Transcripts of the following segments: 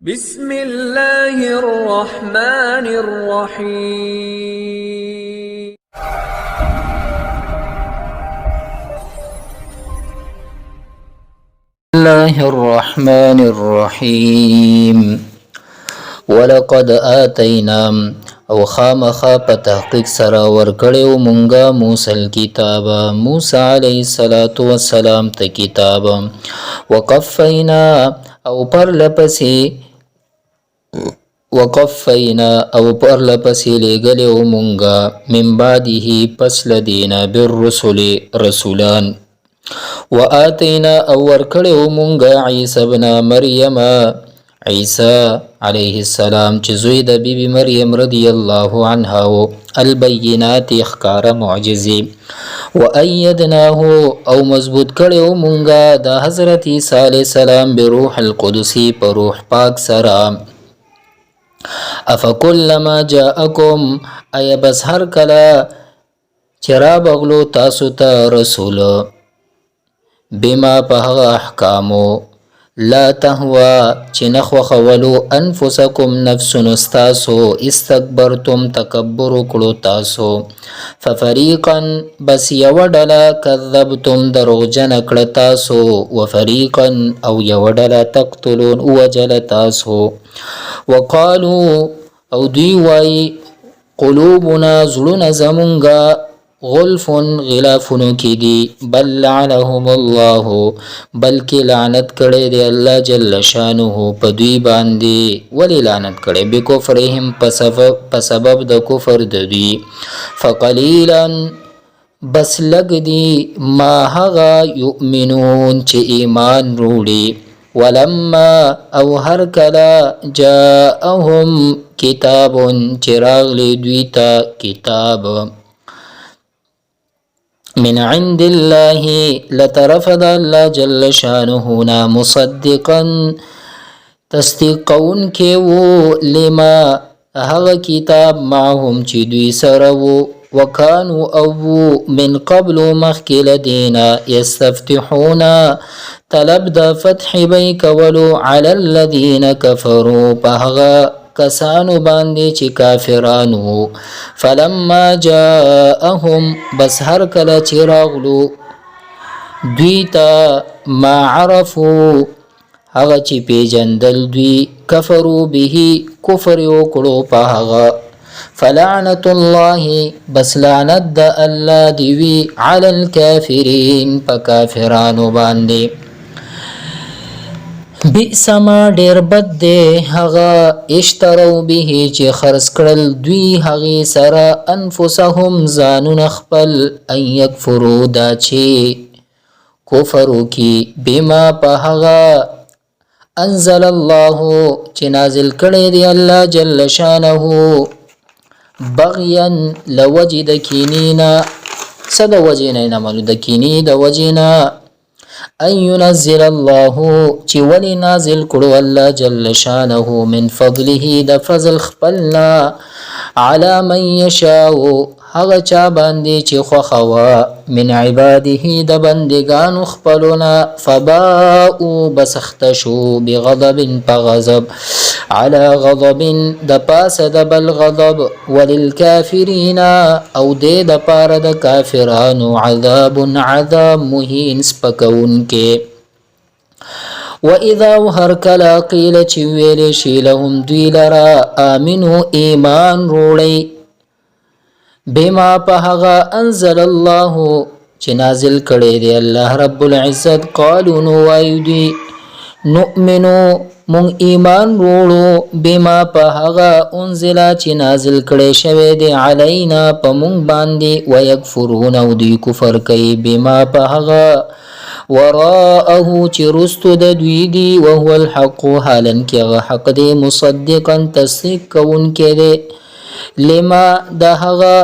بسم الله الرحمن الرحيم الله الرحمن الرحيم ولقد آتينا او خامخا په تحقیق سره ورکړیو مونږه موسی الكتاب موسی علیه السلام ته کتاب وقفینا او پر لپسې لګلیو مونږه من بعده پس لدینا بالرسل رسولان وآتینا او ورکړیو مونږه عیسی ابن مریم عیسی علیه السلام چې زوی د بیبي مریم رضی الله عنها البینات اخکار معجزې وأیدناه او مضبوط کړیو مونږه د حضرت عیسی علیه السلام بروح القدس په روح پاک سره افکلما جاءکم ای بس هر کله چرا بغلو تاسو ته رسول بما په هغه احکامو لا تهوا چې نخو خولو انفسکم نفسون استاسو استکبرتم تکبر کړو تاسو ففریقا بس یو ډله کذبتم دروغجن کړه تاسو وفریقا او یو ډله تقتلون وجل تاسو وقالو او دوی وای قلوبنا زړونه زمونږه غلف غلافونو کی دی بل لعنهم الله بلکې لعنت کړي دی الله جل شانه په دوی باندې ولی لعنت کړي بکفرهم په سبب د کفر د دوی فقلیلا بس لګ دی ما هغه یؤمنون چې ایمان وروړي ولما او هر کله جاءهم کتاب چراغ دوی ته کتاب من عند الله لطرف د الله جل شانه مصدقا تصدیقون کې وو لما هغه کتاب معهم چې دوی سره وو وکانو او من قبل مخکل دینا یستفتحون طلب د فتح بی کولو علی الذین کفروا پهغه کسانو باندې چې کافرانو فلما جاءهم بس هر کله چې راغلو دوی ته ما عرفو هغه چې پیجندل دوی کفرو به کفر وکړو په هغه فلعنت الله بس لعنت د الله دی وی علی الکافرین په کافرانو باندې بئس ما ډیر بد دی هغه اشترو به چې خرڅ کړل دوی هغه سره انفسهم ځانون خپل ان یکفروا دا چې کفر وکي بما په هغه انزل الله چې نازل کړی دی الله جل شانه بغيا لوجد كينينا صد وجينا نمالو د کینی د وجینا ان ينزل الله چې ولي نازل کړو الله جل شانه من فضله د فضل خپلنا على من يشاء هغه چا باندې چې خوخوا من عباده د بندگانو خپلنا فباءوا بسختشو بغضب فغضب على غضب د پاس د بل غضب وللكافرين او د پاره د کافرانو عذاب مهین سپکون کې واذا هر کلا قیل چې ویل شي لهم دوی لرا امنو ایمان روړی بما په هغه انزل الله چې نازل کړي دی الله رب العزت قالوا نو وایدي نؤمنو مون ایمان وروړو بما په هغه انزل چې نازل کړي شوی دی علینا په مون باندې ويکفرون او دوی کفر کوي بما په هغه وراءه چې رستو د دوی دی وهو الحق حالا کې هغه حق دی مصدقا تصدیق کوون کې دی لما د هغه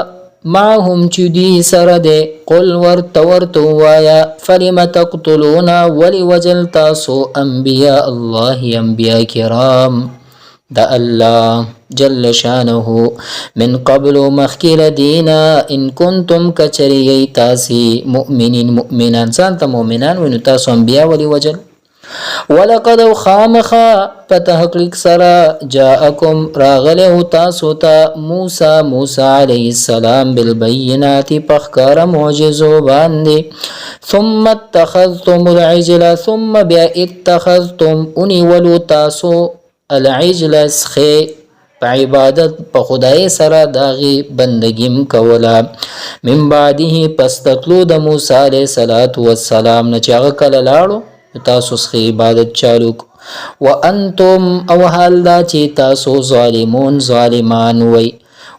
معهم چې دی سره دی قل ورته وایا فلم تقتلون ولی وجل تاسو انبیاء الله انبیاء کرام د الله جل شانه من قبل مخکل دینا ان کنتم کچری تاسی مؤمنین مؤمنان ځان ته مؤمنان ونو تاسو انبیاء ولی وجل ولقد خامخا پتحقیق سرا جاءکم راغله تاسو ته موسی علیه السلام بالبینات پخکار معجزو باندې ثم اتخذتم العجل ثم بیا اتخذتم انی ولو تاسو العجل اسخه په عبادت په خدای سره داغي بندگیم کولا من بعده پس تطلو د موسی علیه السلام نه چاغه کله لاړو تاسو سخی عبادت چالو وانتم او حال دا چې تاسو ظالمان وي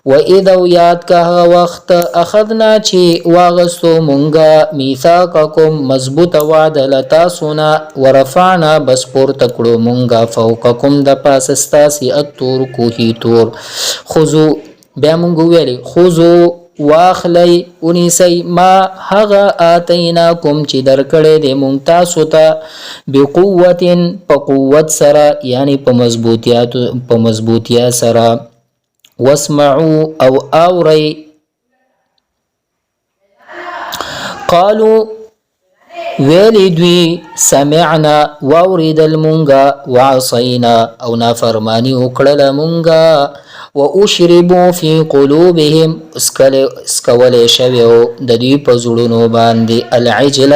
و اذا یاد کا وخت اخذنا چې واغستو مونږه میثاقکم مضبوط وعده لتا سنا ورفعنا بس پور تکړو مونږه فوقکم د پاسستاسی اتور کوهی تور خذو بیا مونږ ویلي خذو واخلی انیسی ما هغه آتیناکم چې درکړې د مونږ تاسو ته بقوت په قوت سره یعنی په مضبوطیا سره واسمعوا او اوری قالوا ویلی دوی سمعنا واورید المونگا وعصینا او نافرمانی اکڑل مونگا واشربوا فی قلوبهم اسکول شویو ددوی پزړونو باندې العجل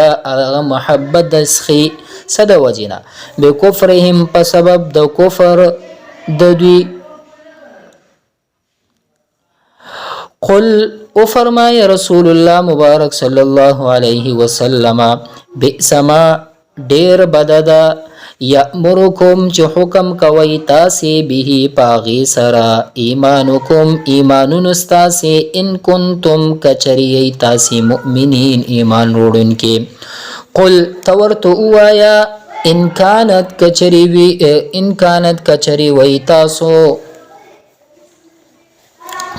محبت دسخی صد وجنا بکفرهم په سبب د کفر ددوی قل او فرمای رسول الله مبارک صلی الله علیه وسلم بئس ما ډیر بددا یامرکم چې حکم کوي تاسو به پاغي سرا ایمانکم ایمانون استاسه ان کنتم کچری تاسو مؤمنین ایمان وروړونکي قل تورت اوایا ان كانت کچری وی تاسو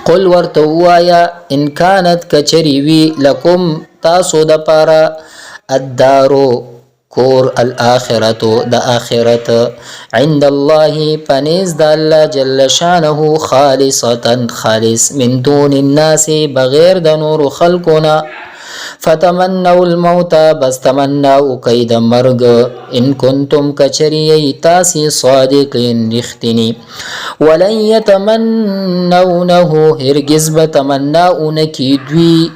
قل ورته وایا ان كانت کچری وی لکم تاسو د پارا الدارو کور الاخرت د اخرت عند الله پنیز د الله جل شانه خالصتا خالص من دون الناس بغیر د نور خلقنا فتمنوا الموت بس تمنوا کید مرگ ان کنتم کچری تاسی صادقین رختنی ولن يتمنونه هرگز بتمناون کی دوی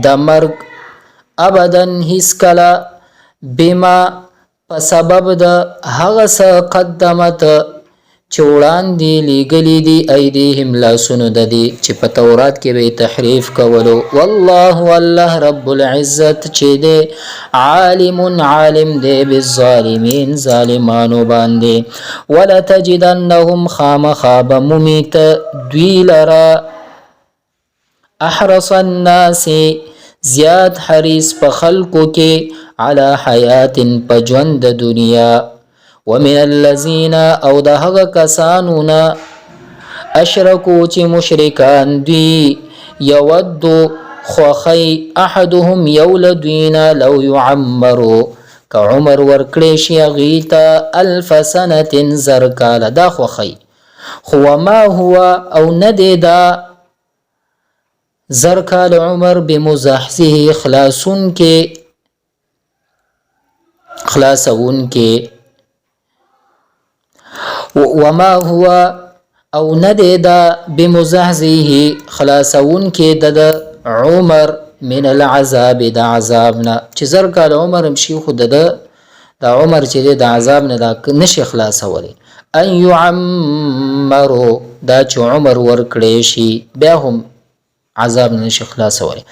د مرگ ابدا هیڅ کلا بما په سبب د هغه څه قدمت چوڑان دی لګلی دی ایدیهم لاسونو د دی چې په تورات کې به تحریف کولو والله والله رب العزت چې دی عالم دی بالظالمین ظالمانو باندې ولا تجدنهم خامخاب ممیت دوی لرا احرص الناس زیاد حریص په خلقو کې على حیات په ژوند د دنیا ومن الذين او د هغه کسانونا اشرکو چې مشرکان دي یود خوخی احدهم یولدوینا لو یعمرو که عمر ورکړی شي غیتا 1000 سنه زرکاله دا خوخی خو ما هو او ندی دا زرکال عمر بمزحزه خلاصون کې وما هو او ندی دا بمزحزه خلاصون کې د عمر من العذاب د عذابنا چې زر کال عمر مشي خود د عمر چې د عذاب نه دا نشي خلاصولي ان يعمروا دا چې عمر ورکړي شي بیا هم عذاب نشي خلاصولي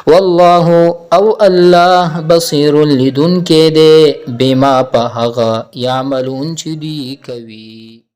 والله او الله بصير لدن کې دې بما په هغه يعملون چې دی کوي